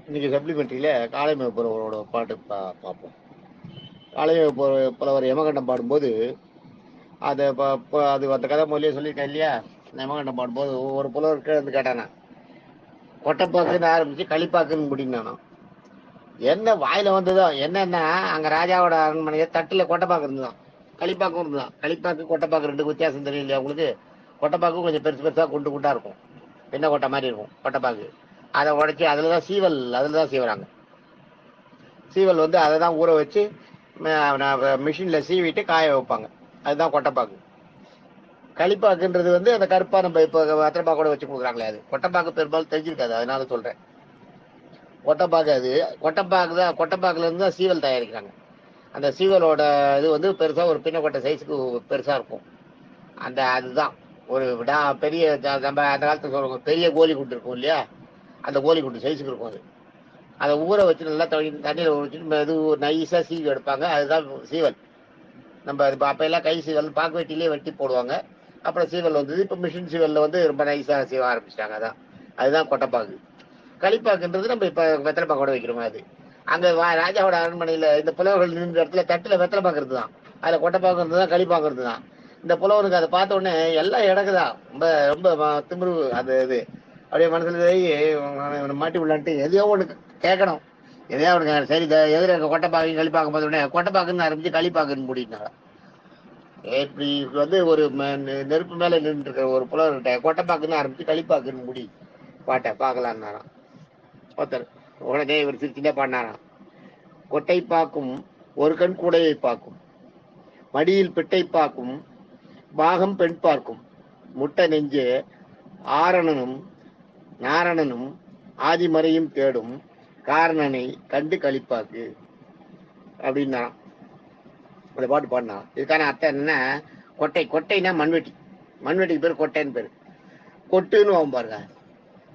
இன்னைக்கு சப்ளிமெண்ட்ரியில காளைமை புலவரோட பாட்டு பார்ப்போம். காளைமை புலவர் யமகண்டம் பாடும்போது அதை அது அந்த கதை மொழியே சொல்லியிருக்கேன் இல்லையா. யமகண்டம் பாடும்போது ஒவ்வொரு புலவருக்கு வந்து கேட்டானா, கொட்டைப்பாக்குன்னு ஆரம்பிச்சு களிப்பாக்குன்னு முடிந்தானா. என்ன வாயில வந்ததோ என்னன்னா, அங்க ராஜாவோட அரண்மனையை தட்டுல கொட்டைப்பாக்கு இருந்துதான், களிப்பாக்கும் இருந்துதான். களிப்பாக்கு கொட்டைப்பாக்கு ரெண்டு வித்தியாசம் தெரியும் இல்லையா உங்களுக்கு. கொட்டைப்பாக்கு கொஞ்சம் பெருசு பெருசா குண்டு குண்டா இருக்கும், பின்ன கொட்டை மாதிரி இருக்கும் கொட்டைப்பாக்கு. அதை உடைச்சி அதுலதான் சீவல், அதுலதான் சீவராங்க. சீவல் வந்து அதை தான் ஊற வச்சு மிஷினில் சீவிட்டு காய வைப்பாங்க. அதுதான் கொட்டைப்பாக்கு. களிப்பாக்குன்றது வந்து அந்த கருப்பா நம்ம இப்போ வெத்தலைப்பாக்கோட வச்சு கொடுக்குறாங்களே, அது கொட்டைப்பாக்கு பெரும்பாலும் தெரிஞ்சிருக்காது, அதனால சொல்றேன். கொட்டைப்பாக்கு அது கொட்டைப்பாக்கு தான். கொட்டைப்பாக்குல இருந்து தான் சீவல் தயாரிக்கிறாங்க. அந்த சீவலோட இது வந்து பெருசா ஒரு பின்ன கொட்டை சைஸுக்கு பெருசா இருக்கும். அந்த அதுதான் ஒரு பெரிய நம்ம அந்த காலத்துல சொல்லுவோம் பெரிய கோழி குண்டு இருக்கும் இல்லையா, அந்த கோழி குண்டு சைஸுக்கு இருக்கும் அது. அதை ஊற வச்சு நல்லா தண்ணியில் ஊற வச்சுட்டு இது நைஸாக சீவி எடுப்பாங்க. அதுதான் சீவல். நம்ம அது அப்போ எல்லாம் கை சீவல் பாக்கு வெட்டிலே வெட்டி போடுவாங்க. அப்புறம் சீவல் வந்தது. இப்போ மிஷின் சீவலில் வந்து ரொம்ப நைஸாக சீவ ஆரம்பிச்சிட்டாங்க. அதான் அதுதான் கொட்டைப்பாக்கு. களிப்பாக்குன்றது நம்ம இப்போ வெத்தலைப்பாக்கோட வைக்கிறோம். அது அங்கே ராஜாவோட அரண்மனையில் இந்த புலவர்கள் நின்ற இடத்துல தட்டில் வெத்தலைப்பாக்குறது தான், அதில் கொட்டைப்பாக்குறது தான், களிப்பாக்குறது தான். இந்த புலவனுக்கு அதை பார்த்த உடனே எல்லாம் இடக்குதான். ரொம்ப ரொம்ப திமிரு அந்த இது அப்படியே மனசுல மாட்டி விடலான்ட்டு எதையோ ஒன்று கேட்கணும். எதையா ஒன்று கேட்கணும். சரி எதிர கொட்டைப்பாக்கு களிப்பாக்க பார்த்த உடனே கொட்டைப்பாக்குன்னு ஆரம்பிச்சு களிப்பாக்குன்னு முடினாங்க. இப்படி வந்து ஒரு நெருப்பு மேல நின்று இருக்கிற ஒரு புலவர்கிட்ட கொட்டைப்பாக்குன்னு ஆரம்பிச்சு களிப்பாக்குன்னு முடி பாட்டை பார்க்கலான்னாராம் ஒருத்தர். உடனே இவர் சிரிச்சுட்டே பாடினாராம். கொட்டை பாக்கும் ஒரு கண் கூடையை பார்க்கும், மடியில் பிட்டை பார்க்கும், பாகம் பெண் பார்க்கும், முட்டை நெஞ்சு ஆரணனும் நாரணனும் ஆதிமறையும் தேடும், காரணனை கண்டு களிப்பாக்கு அப்படின்னா அந்த பாட்டு பாடினா. இதுக்கான அர்த்தம் என்ன? கொட்டை, கொட்டைனா மண்வெட்டி, மண்வெட்டிக்கு பேர் கொட்டைன்னு பேரு. கொட்டுன்னு பாருங்க,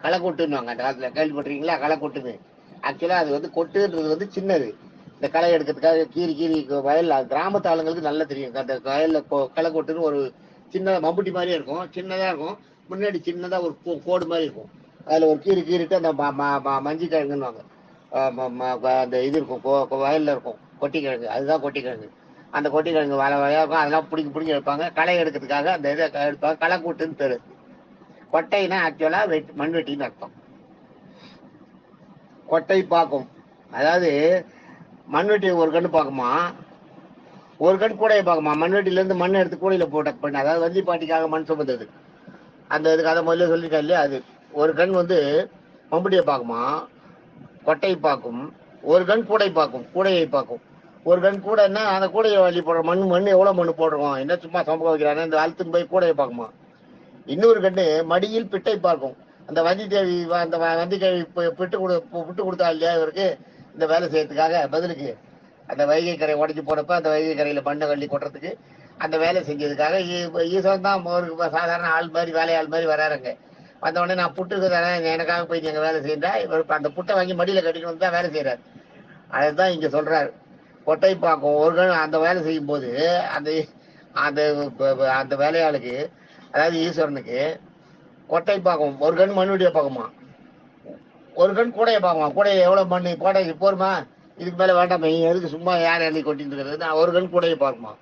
களை கொட்டுன்னு அந்த காலத்துல கேள்விப்பட்டிருக்கீங்களா? களை கொட்டுன்னு. ஆக்சுவலா அது வந்து கொட்டுன்றது வந்து சின்னது. இந்த களை எடுக்கிறதுக்காக கீறி கீறி வயல்ல கிராமத்து ஆளுங்களுக்கு நல்லா தெரியும். அந்த வயல்ல களை கொட்டுன்னு ஒரு சின்ன மம்புட்டி மாதிரியே இருக்கும், சின்னதா இருக்கும். முன்னாடி சின்னதா ஒரு கோடு மாதிரி இருக்கும். அதுல ஒரு கீறி கீறிட்டு அந்த மஞ்சி கிழங்குன்னுவாங்க. அந்த இது இருக்கும் வயல்ல இருக்கும் கொட்டிக்கிழங்கு, அதுதான் கொட்டிக்கிழங்கு. அந்த கொட்டிக்கிழங்கு வலை வலையா இருக்கும். அதெல்லாம் பிடிங்கி பிடிங்கி எடுப்பாங்க களை எடுக்கிறதுக்காக. அந்த இதை எடுப்பாங்க, களை கூட்டுன்னு பேரு. கொட்டைனா ஆக்சுவலா மண்வெட்டின்னு அர்த்தம். கொட்டை பார்க்கும், அதாவது மண்வெட்டியை ஒரு கண்ணு பார்க்குமா, ஒரு கண் கூடையை பார்க்குமா. மண்வெட்டில இருந்து மண் எடுத்து கூடையில போட்ட, அதாவது வஞ்சி பாட்டிக்காக மண் சுமந்தது. அந்த இதுக்கு அதை முதல்ல சொல்லியிருக்கா இல்லையா. அது ஒரு கண் வந்து மம்புட்டியை பார்க்குமா, கொட்டை பார்க்கும். ஒரு கண் கூடை பார்க்கும், கூடையை பார்க்கும். ஒரு கண் கூடைன்னா அந்த கூடையை வழி போடுற மண் எவ்வளவு மண் போடுறோம், என்ன சும்மா சம்பவம் வைக்கிறாங்க, இந்த அழுத்துன்னு போய் கூடையை பார்க்குமா. இன்னொரு கண்ணு மடியில் பிட்டை பார்க்கும். அந்த வந்தி தேவி, அந்த வந்தி தேவி விட்டு கொடுத்தா இல்லையா இவருக்கு இந்த வேலை செய்யறதுக்காக பதிலுக்கு. அந்த வைகை கரை உடஞ்சி போனப்ப அந்த வைகை கரையில மண்ணை கள்ளி கொட்டுறதுக்கு அந்த வேலை செஞ்சதுக்காக ஈஸ்வரன் தான் ஒரு சாதாரண ஆள் மாதிரி வேலையாள் மாதிரி வராருங்க. வந்த உடனே நான் புட்டுக்கு தரேன், எனக்காக போய் நீங்க வேலை செய்யறா. இவர் அந்த புட்டை வாங்கி மடியில கட்டிட்டு வந்து தான் வேலை செய்யறாரு. அதுதான் இங்க சொல்றாரு. கொட்டை பார்க்கும் ஒரு கண் அந்த வேலை செய்யும் போது அந்த அந்த அந்த வேலையாளுக்கு, அதாவது ஈஸ்வரனுக்கு கொட்டை பார்க்கும். ஒரு கண் மண்ணுடைய பார்க்குமா, ஒரு கண் கூடையை பார்க்குமா. கூடையை எவ்வளவு மண் கோடைக்கு போருமா, இதுக்கு மேல வேண்டாம், எதுக்கு சும்மா யார் எண்ணெய் கொட்டிட்டு இருக்கிறது. நான் ஒரு கண் கூடையை பார்க்குமா.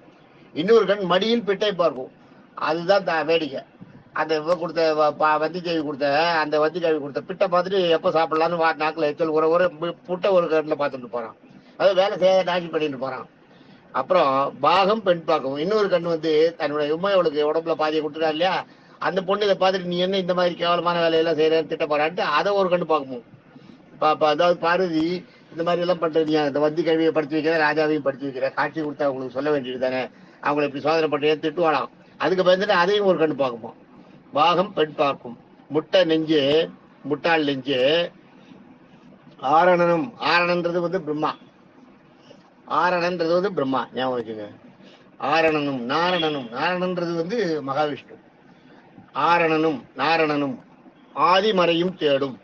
இன்னொரு கண் மடியில் பிட்டை பார்க்கும். அதுதான் வேடிக்கை. அந்த கொடுத்த வந்திக்கேவி கொடுத்த அந்த வந்திக்கேவி கொடுத்த பிட்டை பார்த்துட்டு எப்போ சாப்பிடலான்னு நாக்கில் எச்சல் ஒரு புட்டை ஒரு கண்ணில் பார்த்துட்டு போறான். அது வேலை செய்ய நாக்கி பண்ணிட்டு போறான். அப்புறம் பாகம் பெண் பார்க்கும். இன்னொரு கண் வந்து தன்னுடைய உண்மையோளுக்கு உடம்புல பாதியை கொடுத்துட்டா இல்லையா, அந்த பொண்ணு இதை பார்த்துட்டு நீ என்ன இந்த மாதிரி கேவலமான வேலையெல்லாம் செய்யறேன்னு திட்ட போறான்ட்டு அதை ஒரு கண்ணு பார்க்கணும். அதாவது பார்வதி இந்த மாதிரி எல்லாம் பண்றது, இந்த வந்தி கல்வியை படிச்சு வைக்கிற, ராஜாவையும் படிச்சு வைக்கிற, காட்சி கொடுத்தா அவங்களுக்கு சொல்ல வேண்டியது தானே, அவங்களை இப்படி சோதனை பண்றே திட்டுவாளாம். அதுக்கு பயந்துட்டு அதையும் ஒரு கண்ணு பார்க்குமா. பாகம் பெண் பார்க்கும். முட்டை நெஞ்சு, முட்டாள் நெஞ்சு ஆரணனும், ஆரணன்றது வந்து பிரம்மா, ஆரணன்றது வந்து பிரம்மா ஞாபகம் வச்சுங்க. ஆரணனும் நாரணனும், நாரணன்றது வந்து மகாவிஷ்ணு. ஆரணனும் நாரணனும் ஆதிமறையும் தேடும்.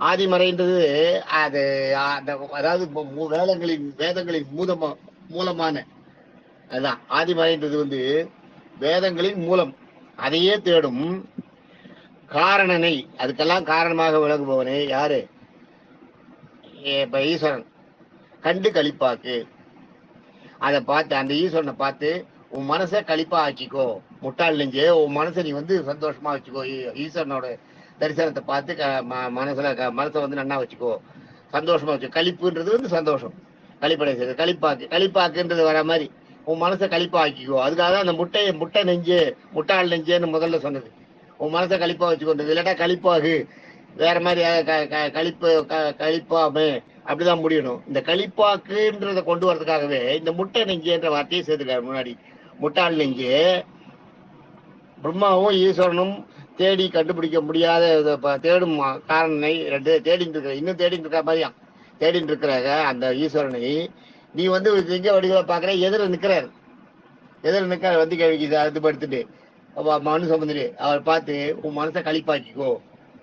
ஆதிமறைன்றது அது அதாவது வேதங்களின் மூலமான அதுதான் ஆதிமறைன்றது வந்து வேதங்களின் மூலம், அதையே தேடும். காரணனை, அதுக்கெல்லாம் காரணமாக விளங்குபவனே யாரு? இப்ப ஈஸ்வரன் கண்டு களிப்பாக்கு. அதை பார்த்து அந்த ஈஸ்வரனை பார்த்து உன் மனசை களிப்பா ஆக்கிக்கோ. முட்டாள் நெஞ்சே, உன் மனசை நீ வந்து சந்தோஷமா வச்சுக்கோ. ஈஸ்வரனோட தரிசனத்தை பார்த்து மனசை வந்து நன்னா வச்சுக்கோ, சந்தோஷமா வச்சு. களிப்புன்றது வந்து சந்தோஷம், களிப்படை செய்யுது. களிப்பாக்குன்றது வர மாதிரி உன் மனசை களிப்பா ஆக்கிக்கோ. அதுக்காக தான் அந்த முட்டை நெஞ்சு, முட்டாள் நெஞ்சேன்னு முதல்ல சொன்னது. உன் மனசை களிப்பா வச்சுக்கோன்றது. இல்லாட்டா களிப்பாகு வேற மாதிரி கழிப்பாமே அப்படிதான் முடியணும். இந்த கழிப்பாக்குன்றத கொண்டு வரதுக்காகவே இந்த முட்டை நெஞ்சுன்ற வார்த்தையை சேர்த்துக்காரு முன்னாடி. முட்டாள் நெஞ்சு பிரம்மாவும் ஈஸ்வரனும் தேடி கண்டுபிடிக்க முடியாத தேடும் காரணனை ரெண்டு தேடிட்டு இருக்கிற, இன்னும் தேடிட்டு இருக்கிற மாதிரியா தேடிட்டு இருக்கிறாங்க அந்த ஈஸ்வரனை. நீ வந்து லிங்க வடிகளை பாக்குற, எதிர நிக்கிறாரு, வந்து கேள்விக்கு இது படுத்துட்டு மனு சம்பந்தரு அவர் பார்த்து உன் மனசை களிப்பாக்கிக்கோ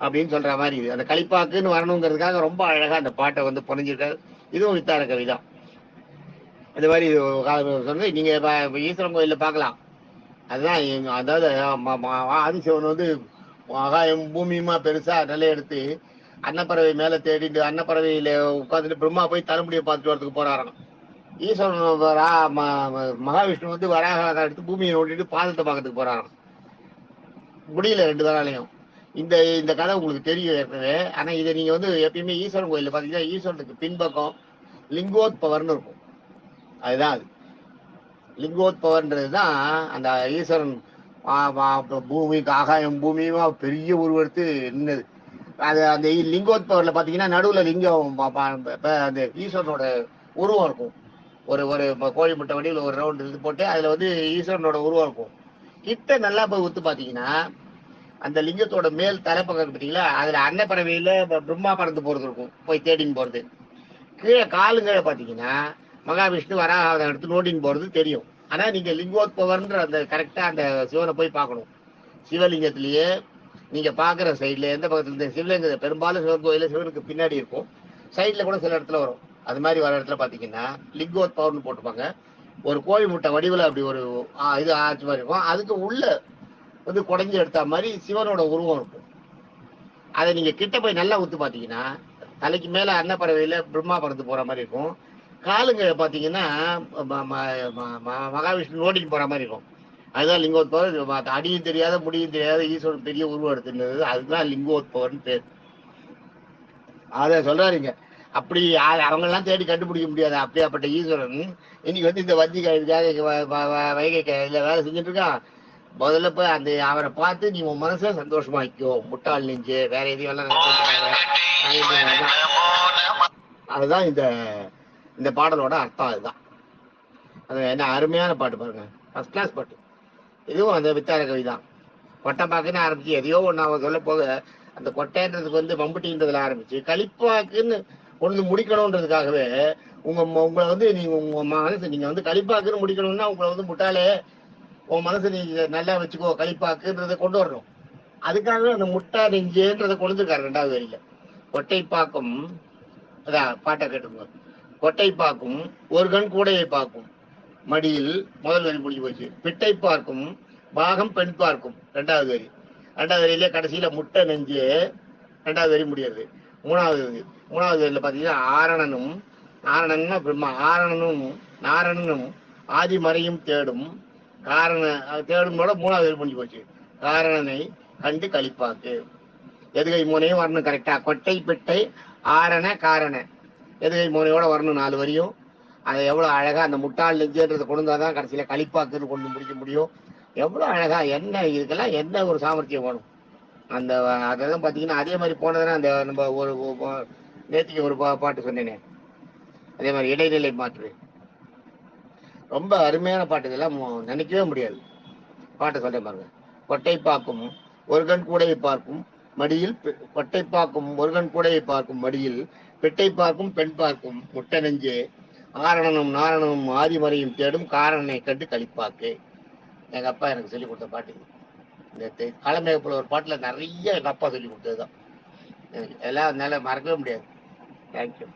அப்படின்னு சொல்ற மாதிரி இது. அந்த களிப்பாக்குன்னு வரணுங்கிறதுக்காக ரொம்ப அழகா அந்த பாட்டை வந்து புனைஞ்சிருக்காரு. இதுவும் வித்தார கவிதான். இந்த மாதிரி சொன்னது நீங்க ஈஸ்வரன் கோயில்ல பார்க்கலாம். அதுதான் அதாவது ஆதிசிவன் வந்து ஆகாயம் பூமியுமா பெருசா நிலை எடுத்து அன்னப்பறவை மேல தேடிட்டு அன்னப்பறவையில உட்காந்துட்டு பிரம்மா போய் தலைமுடியை பார்த்துட்டு வரதுக்கு போறாராம். ஈஸ்வரன் மகாவிஷ்ணு வந்து வராக எடுத்து பூமியை ஓட்டிட்டு பாதத்தை பார்க்கறதுக்கு போறாராம். முடியல ரெண்டு பேராலையும். இந்த கதை உங்களுக்கு தெரியும் ஏற்கனவே. ஆனா இதை நீங்க வந்து எப்பயுமே ஈஸ்வரன் கோயில்ல பாத்தீங்கன்னா ஈஸ்வரனுக்கு பின்பக்கம் லிங்கோத்பவர்னு இருக்கும். அதுதான் அது லிங்கோத்பவர்ன்றதுதான் அந்த ஈஸ்வரன் பூமிக்கு ஆகாயம் பூமியுமா பெரிய உருவெடுத்து நின்னது. அது அந்த லிங்கோத்பவர்ல பாத்தீங்கன்னா நடுவுல லிங்கம் அந்த ஈஸ்வரனோட உருவம் இருக்கும். ஒரு கோழி முட்டை வடிவில் ஒரு ரவுண்ட் இது போட்டு அதுல வந்து ஈஸ்வரனோட உருவம் இருக்கும். கிட்ட நல்லா போய் ஒத்து பாத்தீங்கன்னா அந்த லிங்கத்தோட மேல் தலைப்பக்கம் பார்த்தீங்களா, அதுல அன்னப்பறவையில பிரம்மா பறந்து போறது இருக்கும், போய் தேடின்னு போறது. கீழே காலுங்கீழே பாத்தீங்கன்னா மகாவிஷ்ணு வராக எடுத்து நோண்டின்னு போறது தெரியும். ஆனா நீங்க லிங்கோத்பவர்ன்ற அந்த கரெக்டா அந்த சிவனை போய் பார்க்கணும். சிவலிங்கத்திலேயே நீங்க பாக்குற சைட்ல எந்த பக்கத்துல இருந்து சிவலிங்க பெரும்பாலும் சிவன் கோயில சிவனுக்கு பின்னாடி இருக்கும், சைட்ல கூட சில இடத்துல வரும். அது மாதிரி வர இடத்துல பாத்தீங்கன்னா லிங்கோத்பவர்னு போட்டுப்பாங்க. ஒரு கோழி முட்டை வடிவில் அப்படி ஒரு இது ஆச்சு மாதிரி இருக்கும். அதுக்கு உள்ள வந்து குடஞ்சி எடுத்த மாதிரி சிவனோட உருவம் இருக்கும். அதை நீங்க கிட்ட போய் நல்லா ஊத்து பாத்தீங்கன்னா தலைக்கு மேல அன்னப்பறவையில பிரம்மா பறந்து போற மாதிரி இருக்கும். காலுங்க பாத்தீங்கன்னா மகாவிஷ்ணு ஓடிட்டு போற மாதிரி இருக்கும். அதுதான் லிங்கோத்பவர். அடியும் தெரியாத முடியும் தெரியாத ஈஸ்வரன் பெரிய உருவம் எடுத்துருந்தது. அதுதான் லிங்கோத்பவர்னு பேர். அத சொல்றாருங்க. அப்படி அவங்க எல்லாம் தேடி கண்டுபிடிக்க முடியாது. அப்படியாப்பட்ட ஈஸ்வரன் இன்னைக்கு வந்து இந்த வஞ்சி வைகை வேலை செஞ்சுட்டு இருக்கான். முதல்ல போய் அந்த அவரை பார்த்து நீ உன் மனசை சந்தோஷமாக்கிக்கோ. முட்டாள் நெஞ்சு வேற எதையும் எல்லாம் அதுதான் இந்த பாடலோட அர்த்தம். அதுதான் அது என்ன அருமையான பாட்டு பாருங்க, ஃபர்ஸ்ட் கிளாஸ் பாட்டு. இதுவும் அந்த வித்தார கவி தான். கொட்டைப்பாக்குன்னு ஆரம்பிச்சு எதையோ ஒன்று அவன் சொல்ல போக அந்த கொட்டைன்றதுக்கு வந்து மம்புட்டின்றதுல ஆரம்பிச்சு களிப்பாக்குன்னு கொண்டு முடிக்கணும்ன்றதுக்காகவே உங்களை வந்து நீங்க உங்க மனசு நீங்க வந்து களிப்பாக்குன்னு முடிக்கணும்னா உங்களை வந்து முட்டாளே உன் மனசு நீங்க நல்லா வச்சுக்கோ களிப்பாக்குன்றதை கொண்டு வரணும். அதுக்காக அந்த முட்டா நெஞ்சேன்றதை கொண்டுருக்காரு ரெண்டாவது வரியில. கொட்டைப்பாக்கும் அதான் பாட்டை கேட்டுங்க. கொட்டைப்பாக்கும் ஒரு கண் கூடையை பார்க்கும் மடியில் முதல் வரி முடிஞ்சு போச்சு. பிட்டை பார்க்கும் பாகம் பெண் பார்க்கும் ரெண்டாவது வரி. ரெண்டாவது வரியில கடைசியில முட்டை நெஞ்சு ரெண்டாவது வரி முடியாது. மூணாவது வரியில பாத்தீங்கன்னா ஆரணன்னா பிரம்மா, நாரணனும் ஆதிமறையும் தேடும் தேடும்போட மூணாவது வரி முடிஞ்சு போச்சு. காரணனை கண்டு களிப்பாக்கு. எதுகை மூனையும் வரணும் கரெக்டா. கொட்டை பிட்டை ஆரண காரண எதுகை மூனையோட வரணும் 4 வரியும். அதை எவ்வளவு அழகா அந்த முட்டாள் நெஞ்சுன்றதை கொண்டு வந்தாதான் கடைசியில களிப்பாக்குன்னு கொண்டு முடிக்க முடியும். எவ்வளவு அழகா என்ன இதுக்கெல்லாம் என்ன ஒரு சாமர்த்தியம் வேணும். அந்த அதெல்லாம் பாத்தீங்கன்னா அதே மாதிரி போனதுன்னா அந்த நம்ம ஒரு நேற்றுக்கு ஒரு பாட்டு சொன்னேனே அதே மாதிரி இடைநிலை மாற்று ரொம்ப அருமையான பாட்டு. இதெல்லாம் நினைக்கவே முடியாது. பாட்டை சொல்றேன் பாருங்க. கொட்டை பார்க்கும் ஒரு கண் கூடையை பார்க்கும் மடியில் கொட்டை பார்க்கும் ஒரு கண் கூடையை பார்க்கும் மடியில் பெட்டை பார்க்கும் பெண் பார்க்கும் முட்டை நெஞ்சே ஆரணனும் நாரணனும் ஆதிமறையும் தேடும் காரணனை கண்டு களிப்பாக்கு. எங்க அப்பா எனக்கு சொல்லி கொடுத்த பாட்டு. இந்த காலமேகப்புல ஒரு பாட்டுல நிறைய எங்க அப்பா சொல்லி கொடுத்ததுதான். எல்லாம் அதனால மறக்கவே முடியாது. தேங்க்யூ.